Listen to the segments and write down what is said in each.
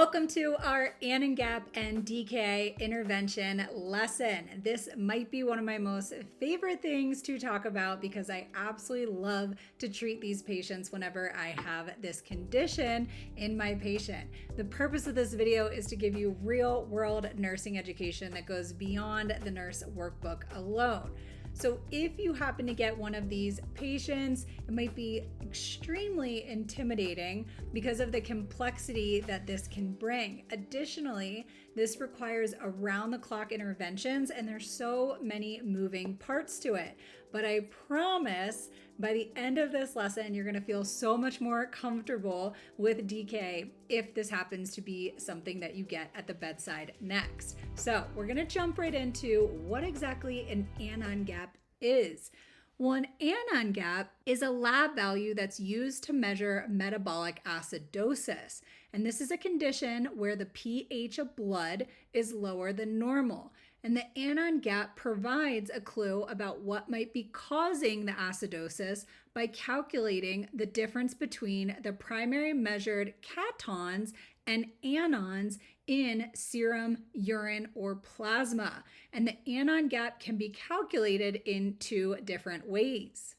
Welcome to our Anion Gap and DKA intervention lesson. This might be one of my most favorite things to talk about because I absolutely love to treat these patients whenever I have this condition in my patient. The purpose of this video is to give you real world nursing education that goes beyond the nurse workbook alone. So if you happen to get one of these patients, it might be extremely intimidating because of the complexity that this can bring. Additionally, this requires around-the-clock interventions, and there's so many moving parts to it. But I promise by the end of this lesson, you're gonna feel so much more comfortable with DKA if this happens to be something that you get at the bedside next. So we're gonna jump right into what exactly an Anion Gap is. Well, an Anion Gap is a lab value that's used to measure metabolic acidosis. And this is a condition where the pH of blood is lower than normal. And the Anion Gap provides a clue about what might be causing the acidosis by calculating the difference between the primary measured cations and anions in serum, urine, or plasma. And the Anion Gap can be calculated in two different ways.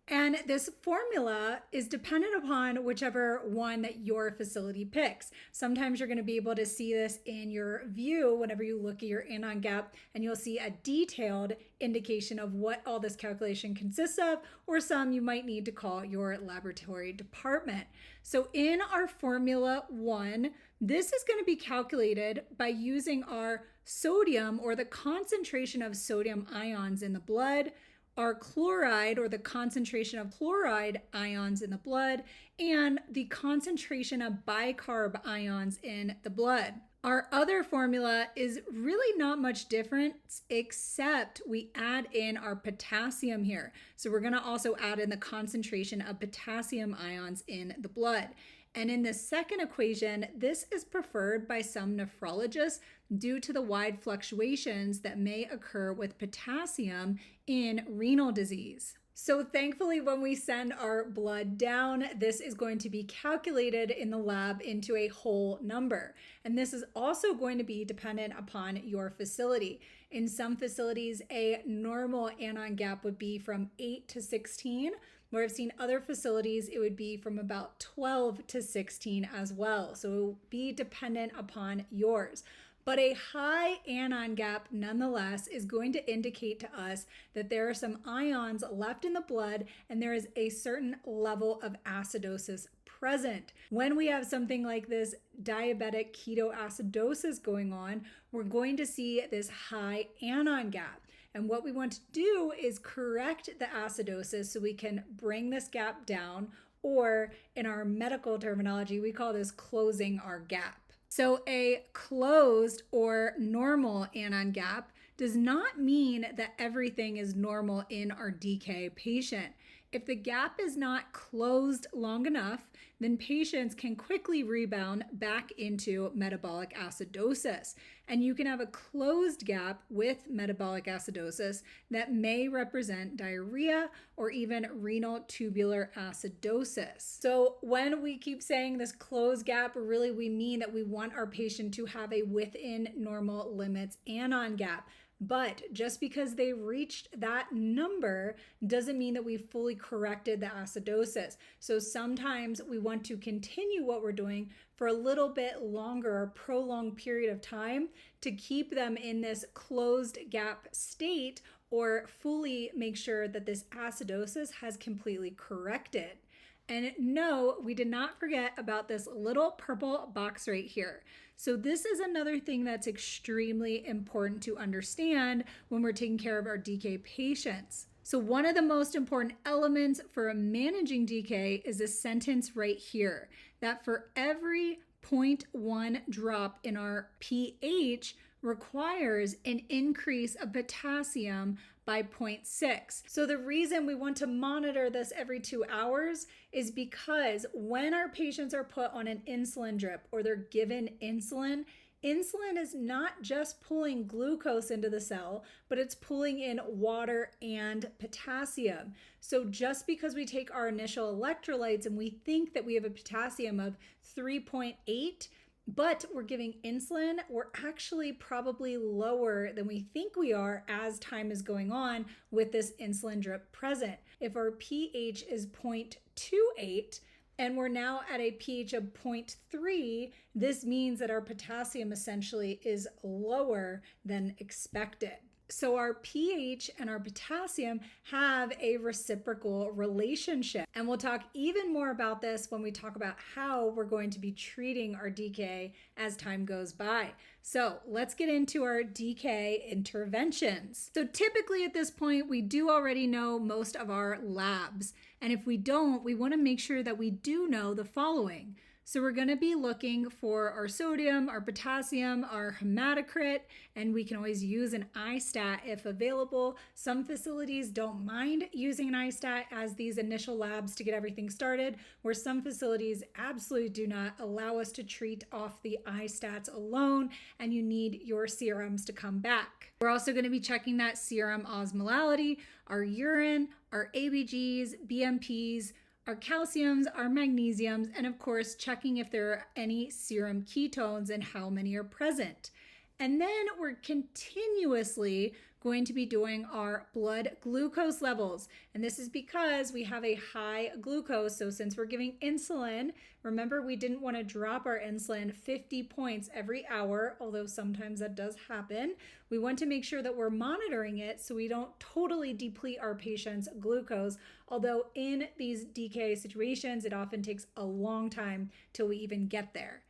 And this formula is dependent upon whichever one that your facility picks. Sometimes you're going to be able to see this in your view whenever you look at your Anion Gap, and you'll see a detailed indication of what all this calculation consists of, or some you might need to call your laboratory department. So in our Formula 1, this is going to be calculated by using our sodium, or the concentration of sodium ions in the blood, our chloride, or the concentration of chloride ions in the blood, and the concentration of bicarb ions in the blood. Our other formula is really not much different, except we add in our potassium here. So we're going to also add in the concentration of potassium ions in the blood. And in the second equation, this is preferred by some nephrologists due to the wide fluctuations that may occur with potassium in renal disease. So thankfully, when we send our blood down, this is going to be calculated in the lab into a whole number. And this is also going to be dependent upon your facility. In some facilities, a normal Anion Gap would be from 8 to 16, where I've seen other facilities, it would be from about 12 to 16 as well. So it will be dependent upon yours. But a high Anion Gap nonetheless is going to indicate to us that there are some ions left in the blood and there is a certain level of acidosis present. When we have something like this diabetic ketoacidosis going on, we're going to see this high Anion Gap. And what we want to do is correct the acidosis so we can bring this gap down, or in our medical terminology, we call this closing our gap. So a closed or normal Anion Gap does not mean that everything is normal in our DKA patient. If the gap is not closed long enough, then patients can quickly rebound back into metabolic acidosis. And you can have a closed gap with metabolic acidosis that may represent diarrhea or even renal tubular acidosis. So when we keep saying this closed gap, really we mean that we want our patient to have a within normal limits Anion Gap. But just because they reached that number doesn't mean that we've fully corrected the acidosis. So sometimes we want to continue what we're doing for a little bit longer, a prolonged period of time, to keep them in this closed gap state, or fully make sure that this acidosis has completely corrected. And no, we did not forget about this little purple box right here. So this is another thing that's extremely important to understand when we're taking care of our DKA patients. So one of the most important elements for managing DKA is this sentence right here, that for every 0.1 drop in our pH requires an increase of potassium by 0.6. So the reason we want to monitor this every 2 hours is because when our patients are put on an insulin drip or they're given insulin, insulin is not just pulling glucose into the cell, but it's pulling in water and potassium. So just because we take our initial electrolytes and we think that we have a potassium of 3.8, but we're giving insulin, we're actually probably lower than we think we are as time is going on with this insulin drip present. If our pH is 0.28 and we're now at a pH of 0.3, this means that our potassium essentially is lower than expected. So our pH and our potassium have a reciprocal relationship. And we'll talk even more about this when we talk about how we're going to be treating our DKA as time goes by. So let's get into our DKA interventions. So typically at this point, we do already know most of our labs. And if we don't, we want to make sure that we do know the following. So we're going to be looking for our sodium, our potassium, our hematocrit, and we can always use an iStat if available. Some facilities don't mind using an iStat as these initial labs to get everything started, where some facilities absolutely do not allow us to treat off the iStats alone, and you need your serums to come back. We're also going to be checking that serum osmolality, our urine, our ABGs, BMPs, our calciums, our magnesiums, and of course, checking if there are any serum ketones and how many are present. And then we're continuously going to be doing our blood glucose levels. And this is because we have a high glucose. So since we're giving insulin, remember we didn't want to drop our insulin 50 points every hour, although sometimes that does happen. We want to make sure that we're monitoring it so we don't totally deplete our patient's glucose. Although in these DKA situations, it often takes a long time till we even get there.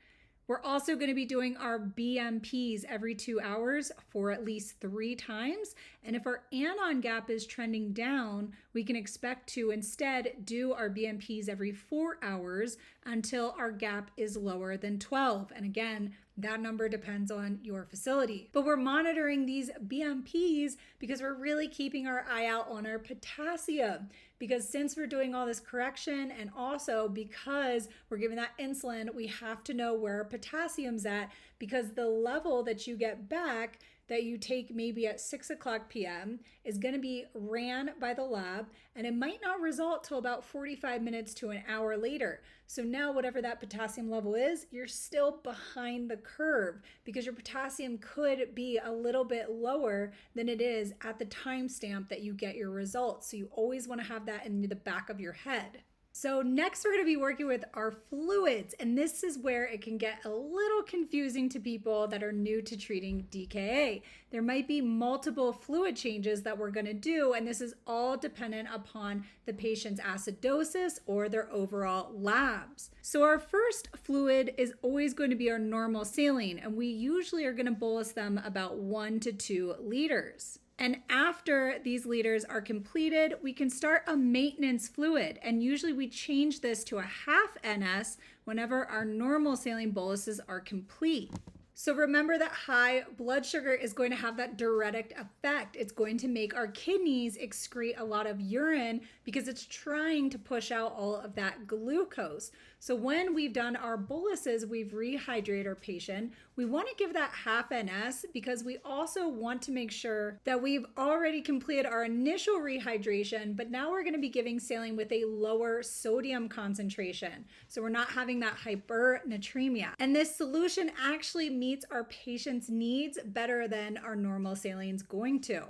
We're also going to be doing our BMPs every 2 hours for at least 3 times. And if our Anion Gap is trending down, we can expect to instead do our BMPs every 4 hours until our gap is lower than 12. And again, that number depends on your facility. But we're monitoring these BMPs because we're really keeping our eye out on our potassium. Because since we're doing all this correction and also because we're giving that insulin, we have to know where our potassium's at, because the level that you get back that you take maybe at 6 o'clock p.m. is going to be ran by the lab, and it might not result till about 45 minutes to an hour later. So now whatever that potassium level is, you're still behind the curve because your potassium could be a little bit lower than it is at the timestamp that you get your results. So you always want to have that in the back of your head. So next we're going to be working with our fluids, and this is where it can get a little confusing to people that are new to treating DKA. There might be multiple fluid changes that we're going to do, and this is all dependent upon the patient's acidosis or their overall labs. So our first fluid is always going to be our normal saline, and we usually are going to bolus them about 1 to 2 liters. And after these liters are completed, we can start a maintenance fluid. And usually we change this to a half NS whenever our normal saline boluses are complete. So remember that high blood sugar is going to have that diuretic effect. It's going to make our kidneys excrete a lot of urine because it's trying to push out all of that glucose. So when we've done our boluses, we've rehydrated our patient. We want to give that half NS because we also want to make sure that we've already completed our initial rehydration, but now we're going to be giving saline with a lower sodium concentration. So we're not having that hypernatremia. And this solution actually meets our patient's needs better than our normal saline's going to.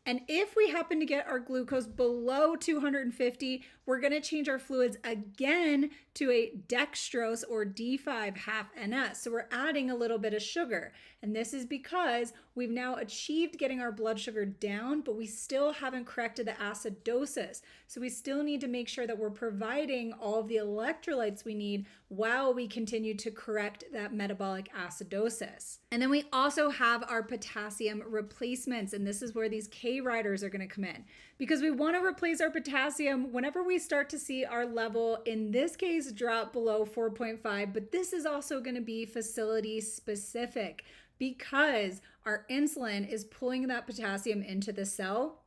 And if we happen to get our glucose below 250, we're going to change our fluids again to a dextrose or D5 half NS. So we're adding a little bit of sugar. And this is because we've now achieved getting our blood sugar down, but we still haven't corrected the acidosis. So we still need to make sure that we're providing all of the electrolytes we need while we continue to correct that metabolic acidosis. And then we also have our potassium replacements. And this is where these K riders are going to come in, because we want to replace our potassium whenever we start to see our level, in this case, drop below 4.5. But this is also going to be facility specific because our insulin is pulling that potassium into the cell.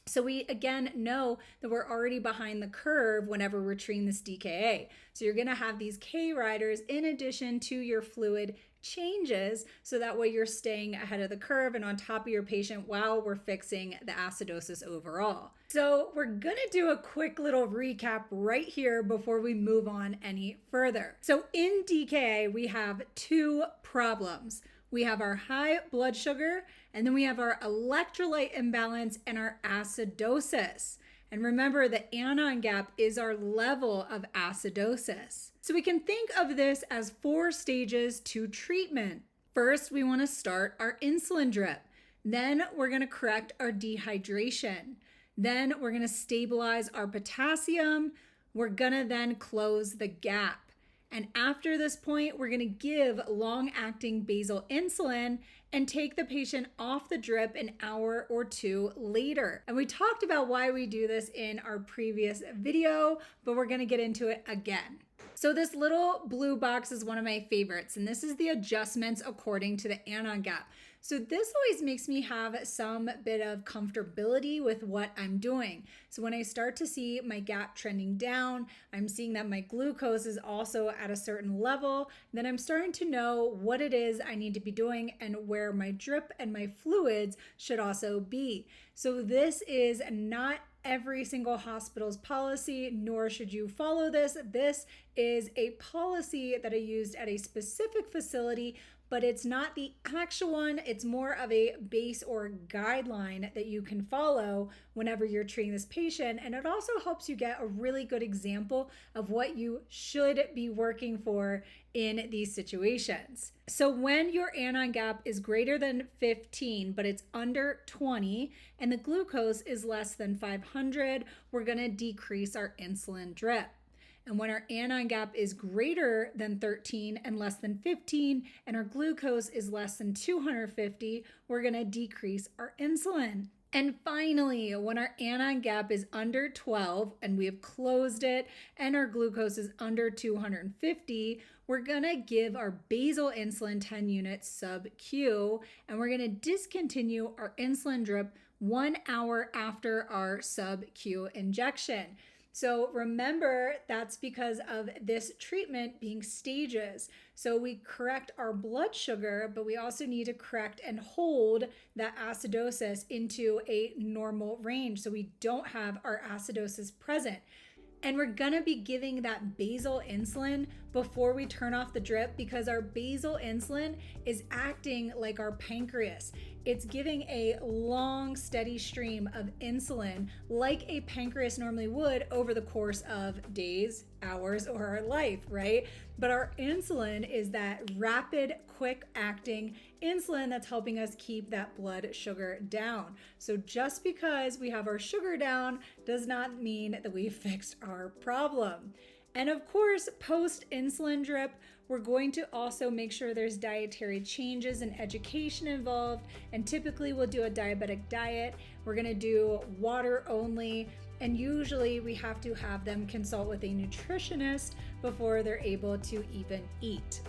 So we again know that we're already behind the curve whenever we're treating this DKA. So you're going to have these K riders in addition to your fluid changes, so that way you're staying ahead of the curve and on top of your patient while we're fixing the acidosis overall. So we're gonna do a quick little recap right here before we move on any further. So in DKA, we have two problems. We have our high blood sugar, and then we have our electrolyte imbalance and our acidosis. And remember, the anion gap is our level of acidosis. So we can think of this as 4 stages to treatment. First, we want to start our insulin drip. Then we're going to correct our dehydration. Then we're going to stabilize our potassium. We're going to then close the gap. And after this point, we're going to give long-acting basal insulin and take the patient off the drip an hour or 2 later. And we talked about why we do this in our previous video, but we're going to get into it again. So this little blue box is one of my favorites, and this is the adjustments according to the anion gap. So this always makes me have some bit of comfortability with what I'm doing. So when I start to see my gap trending down, I'm seeing that my glucose is also at a certain level, then I'm starting to know what it is I need to be doing and where my drip and my fluids should also be. So this is not every single hospital's policy, nor should you follow this. This is a policy that I used at a specific facility, but it's not the actual one. It's more of a base or guideline that you can follow whenever you're treating this patient. And it also helps you get a really good example of what you should be working for in these situations. So when your anion gap is greater than 15, but it's under 20, and the glucose is less than 500, we're gonna decrease our insulin drip. And when our anion gap is greater than 13 and less than 15, and our glucose is less than 250, we're gonna decrease our insulin. And finally, when our anion gap is under 12 and we have closed it and our glucose is under 250, we're gonna give our basal insulin 10 units sub-Q, and we're gonna discontinue our insulin drip 1 hour after our sub-Q injection. So remember, that's because of this treatment being stages. So we correct our blood sugar, but we also need to correct and hold that acidosis into a normal range so we don't have our acidosis present. And we're gonna be giving that basal insulin before we turn off the drip, because our basal insulin is acting like our pancreas. It's giving a long, steady stream of insulin like a pancreas normally would over the course of days, hours, or our life, right? But our insulin is that rapid, quick acting insulin that's helping us keep that blood sugar down. So just because we have our sugar down does not mean that we fixed our problem. And of course, post-insulin drip, we're going to also make sure there's dietary changes and education involved. And typically we'll do a diabetic diet. We're gonna do water only. And usually we have to have them consult with a nutritionist before they're able to even eat.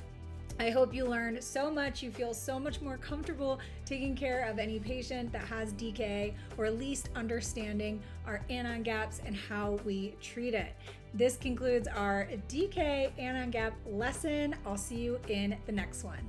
I hope you learned so much. You feel so much more comfortable taking care of any patient that has DKA, or at least understanding our anion gaps and how we treat it. This concludes our DKA anion gap lesson. I'll see you in the next one.